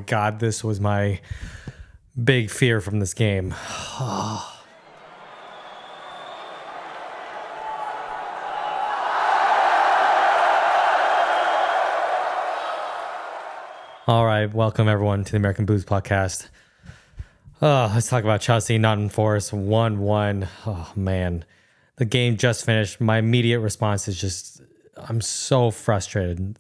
God, this was my big fear from this game. All right, welcome everyone to the American Booze Podcast. Let's talk about Chelsea, Nottingham Forest, 1-1. Oh, man. The game just finished. My immediate response is just, I'm so frustrated.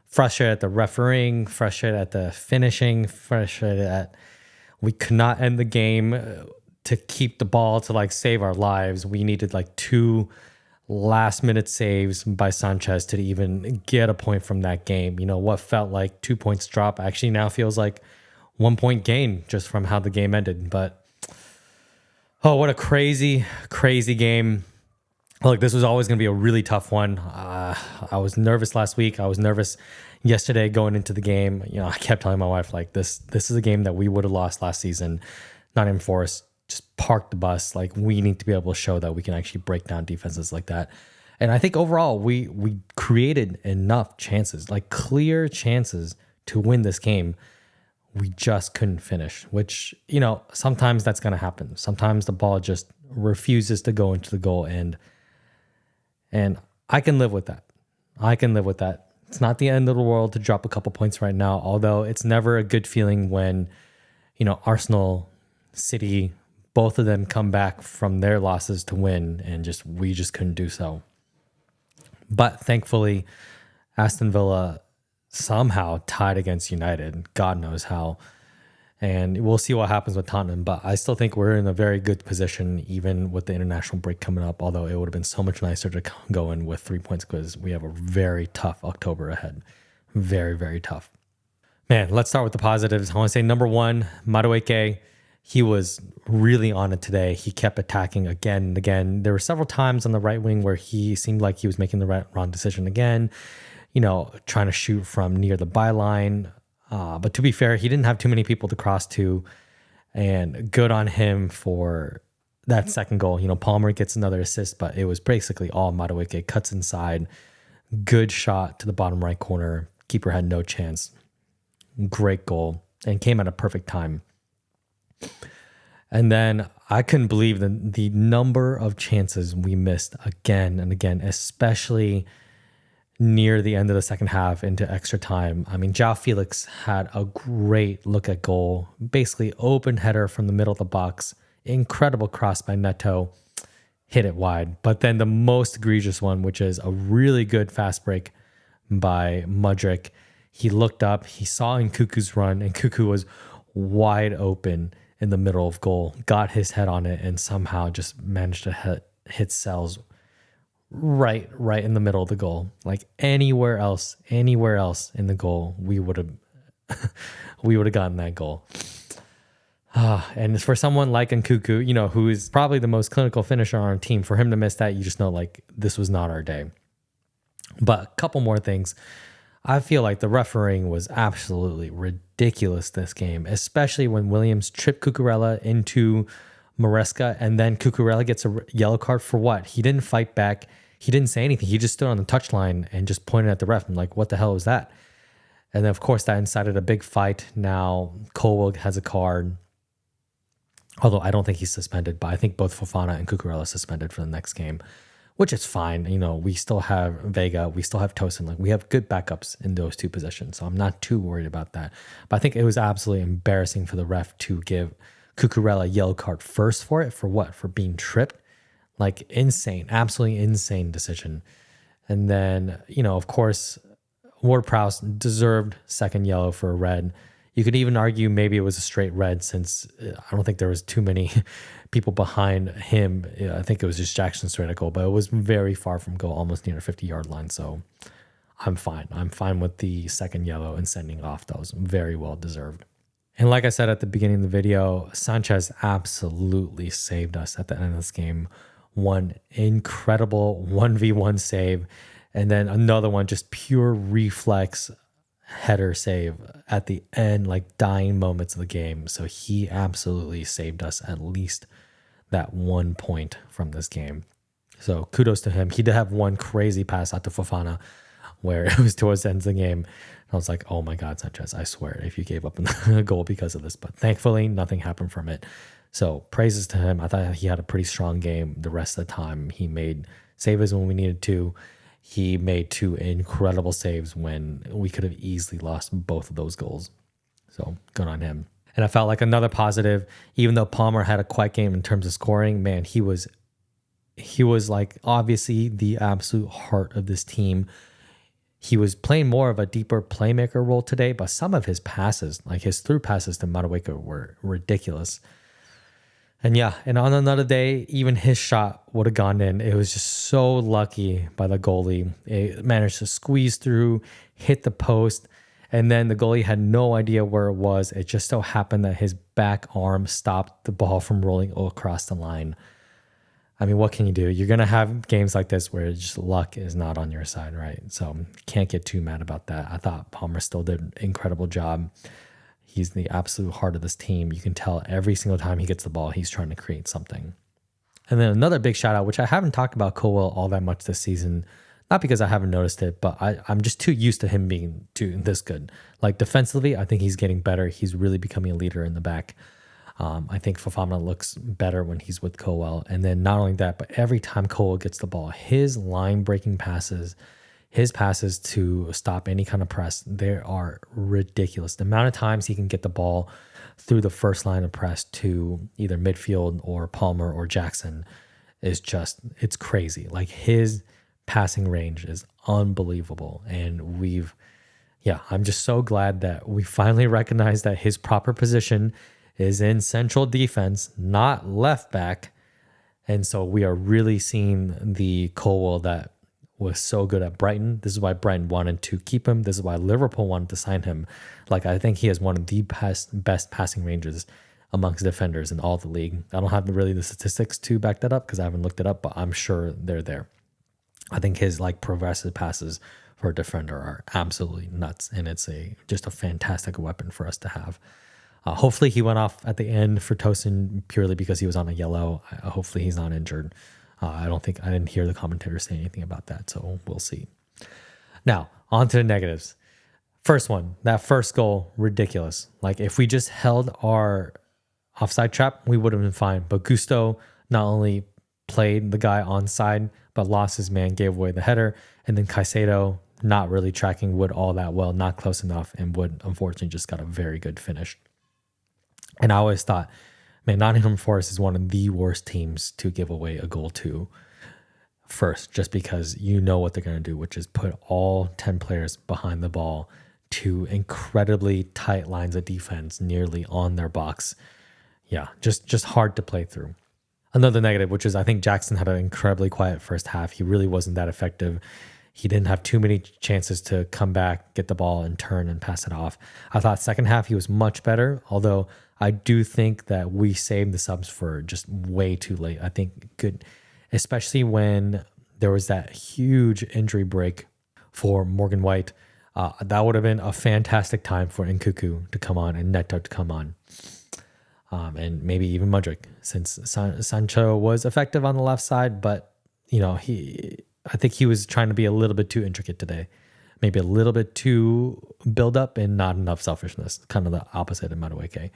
Frustrated at the refereeing, frustrated at the finishing, frustrated at we could not end the game to keep the ball to like save our lives. We needed like 2 last minute saves by Sanchez to even get a point from that game. You know, what felt like 2 points drop actually now feels like 1 point gain just from how the game ended. But oh, what a crazy game. Look, this was always going to be a really tough one. I was nervous last week. I was nervous yesterday going into the game. You know, I kept telling my wife, like, this is a game that we would have lost last season. Nottingham Forest just parked the bus. Like, we need to be able to show that we can actually break down defenses like that. And I think overall, we created enough chances, like clear chances to win this game. We just couldn't finish, which, you know, sometimes that's going to happen. Sometimes the ball just refuses to go into the goal, and I can live with that. It's not the end of the world to drop a couple points right now, although it's never a good feeling when, you know, Arsenal, City, both of them come back from their losses to win, and we just couldn't do so. But thankfully, Aston Villa somehow tied against United. God knows how. And we'll see what happens with Tottenham, but I still think we're in a very good position, even with the international break coming up, although it would have been so much nicer to go in with 3 points because we have a very tough October ahead. Very, very tough. Man, let's start with the positives. I want to say number 1, Madueke. He was really on it today. He kept attacking again and again. There were several times on the right wing where he seemed like he was making the wrong decision again, you know, trying to shoot from near the byline. But to be fair, he didn't have too many people to cross to, and good on him for that second goal. You know, Palmer gets another assist, but it was basically all Madueke. Cuts inside, good shot to the bottom right corner. Keeper had no chance. Great goal, and came at a perfect time. And then I couldn't believe the number of chances we missed again and again, especially near the end of the second half into extra time. I mean, João Felix had a great look at goal, basically open header from the middle of the box, incredible cross by Neto, hit it wide. But then the most egregious one, which is a really good fast break by Mudryk. He looked up, he saw Nkuku's run, and Nkuku was wide open in the middle of goal, got his head on it, and somehow just managed to hit Sells right in the middle of the goal. Like anywhere else in the goal, we would have gotten that goal. And for someone like Nkuku, you know, who is probably the most clinical finisher on our team, for him to miss that, you just know like this was not our day. But a couple more things. I feel like the refereeing was absolutely ridiculous this game, especially when Williams tripped Cucurella into Maresca, and then Cucurella gets a yellow card for what? He didn't fight back. He didn't say anything. He just stood on the touchline and just pointed at the ref. I'm like, what the hell was that? And then, of course, that incited a big fight. Now, Colwill has a card, although I don't think he's suspended, but I think both Fofana and Cucurella suspended for the next game, which is fine. You know, we still have Vega. We still have Tosin. Like, we have good backups in those 2 positions, so I'm not too worried about that. But I think it was absolutely embarrassing for the ref to give Cucurella a yellow card first for it. For what? For being tripped? Like, insane. Absolutely insane decision. And then, you know, of course, Ward-Prowse deserved second yellow for a red. You could even argue maybe it was a straight red, since I don't think there was too many people behind him. I think it was just Jackson straight at goal, but it was very far from goal, almost near the 50-yard line. So I'm fine. I'm fine with the second yellow and sending off. That was very well deserved. And like I said at the beginning of the video, Sanchez absolutely saved us at the end of this game. One incredible 1v1 save, and then another one just pure reflex header save at the end, like dying moments of the game. So he absolutely saved us at least that 1 point from this game. So kudos to him. He did have one crazy pass out to Fofana where it was towards the end of the game. I was like, oh my God, Sanchez, I swear, if you gave up a goal because of this. But thankfully, nothing happened from it. So praises to him. I thought he had a pretty strong game the rest of the time. He made saves when we needed to. He made 2 incredible saves when we could have easily lost both of those goals. So good on him. And I felt like another positive, even though Palmer had a quiet game in terms of scoring, man, he was like obviously the absolute heart of this team. He was playing more of a deeper playmaker role today, but some of his passes, like his through passes to Madueke, were ridiculous. And yeah, and on another day, even his shot would have gone in. It was just so lucky by the goalie. It managed to squeeze through, hit the post, and then the goalie had no idea where it was. It just so happened that his back arm stopped the ball from rolling across the line. I mean, what can you do? You're going to have games like this where just luck is not on your side, right? So you can't get too mad about that. I thought Palmer still did an incredible job. He's the absolute heart of this team. You can tell every single time he gets the ball, he's trying to create something. And then another big shout out, which I haven't talked about Colwell all that much this season, not because I haven't noticed it, but I'm just too used to him being this good. Like defensively, I think he's getting better. He's really becoming a leader in the back. I think Fofana looks better when he's with Colwell. And then not only that, but every time Colwell gets the ball, his line-breaking passes, his passes to stop any kind of press, they are ridiculous. The amount of times he can get the ball through the first line of press to either midfield or Palmer or Jackson is just, it's crazy. Like his passing range is unbelievable. And I'm just so glad that we finally recognize that his proper position is in central defense, not left back. And so we are really seeing the Colwell that was so good at Brighton. This is why Brighton wanted to keep him. This is why Liverpool wanted to sign him. Like, I think he has one of the best passing ranges amongst defenders in all the league. I don't have really the statistics to back that up because I haven't looked it up, but I'm sure they're there. I think his like progressive passes for a defender are absolutely nuts, and it's just a fantastic weapon for us to have. Hopefully he went off at the end for Tosin purely because he was on a yellow. Hopefully he's not injured. I didn't hear the commentator say anything about that, so we'll see. Now, on to the negatives. First one, that first goal, ridiculous. Like if we just held our offside trap, we would have been fine. But Gusto not only played the guy onside, but lost his man, gave away the header. And then Caicedo, not really tracking Wood all that well, not close enough, and Wood unfortunately just got a very good finish. And I always thought, man, Nottingham Forest is one of the worst teams to give away a goal to first, just because you know what they're going to do, which is put all 10 players behind the ball to incredibly tight lines of defense nearly on their box. Yeah, just hard to play through. Another negative, which is I think Jackson had an incredibly quiet first half. He really wasn't that effective. He didn't have too many chances to come back, get the ball, and turn and pass it off. I thought second half he was much better, although I do think that we saved the subs for just way too late. I think good, especially when there was that huge injury break for Morgan White. That would have been a fantastic time for Nkuku to come on and Neto to come on. And maybe even Mudryk, since Sancho was effective on the left side, but I think he was trying to be a little bit too intricate today. Maybe a little bit too build up and not enough selfishness, kind of the opposite of Madueke.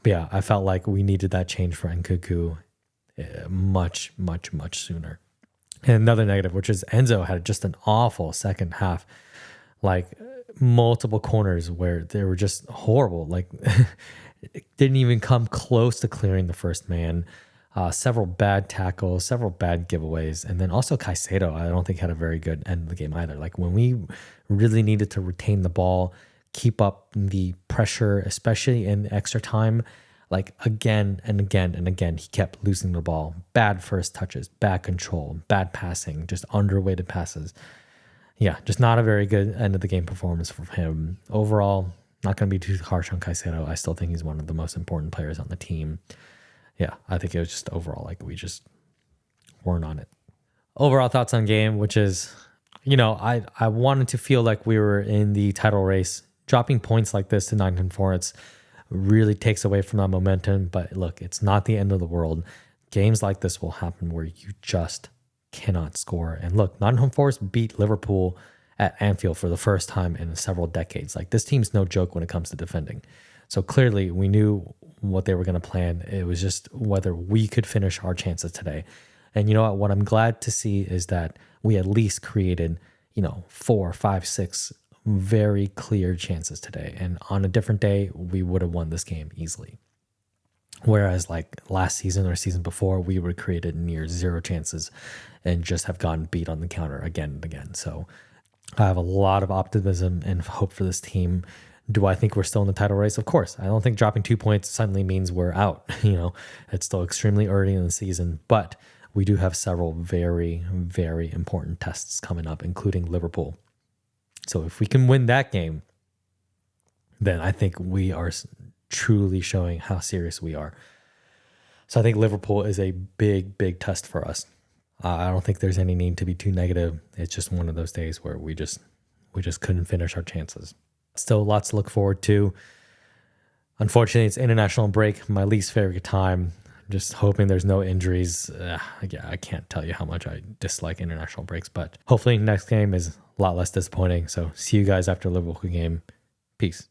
But yeah, I felt like we needed that change for Nkuku much, much, much sooner. And another negative, which is Enzo had just an awful second half, like multiple corners where they were just horrible. Like it didn't even come close to clearing the first man. Several bad tackles, several bad giveaways. And then also Caicedo, I don't think had a very good end of the game either. Like when we really needed to retain the ball, keep up the pressure, especially in extra time, like again and again and again, he kept losing the ball. Bad first touches, bad control, bad passing, just underweighted passes. Yeah, just not a very good end of the game performance for him. Overall, not going to be too harsh on Caicedo. I still think he's one of the most important players on the team. Yeah, I think it was just overall like we just weren't on it. Overall thoughts on game, which is, I wanted to feel like we were in the title race. Dropping points like this to Nottingham Forest really takes away from that momentum. But look, it's not the end of the world. Games like this will happen where you just cannot score. And look, Nottingham Forest beat Liverpool at Anfield for the first time in several decades. Like, this team's no joke when it comes to defending. So clearly we knew what they were going to plan. It was just whether we could finish our chances today. And you know what I'm glad to see is that we at least created, 4, 5, 6 very clear chances today. And on a different day, we would have won this game easily. Whereas like last season or season before, we would have created near 0 chances and just have gotten beat on the counter again and again. So I have a lot of optimism and hope for this team. Do I think we're still in the title race? Of course. I don't think dropping 2 points suddenly means we're out. It's still extremely early in the season, but we do have several very, very important tests coming up, including Liverpool. So if we can win that game, then I think we are truly showing how serious we are. So I think Liverpool is a big, big test for us. I don't think there's any need to be too negative. It's just one of those days where we just couldn't finish our chances. Still lots to look forward to. Unfortunately, it's international break, my least favorite time. Just hoping there's no injuries. I can't tell you how much I dislike international breaks, but hopefully next game is a lot less disappointing. So see you guys after Liverpool game. Peace.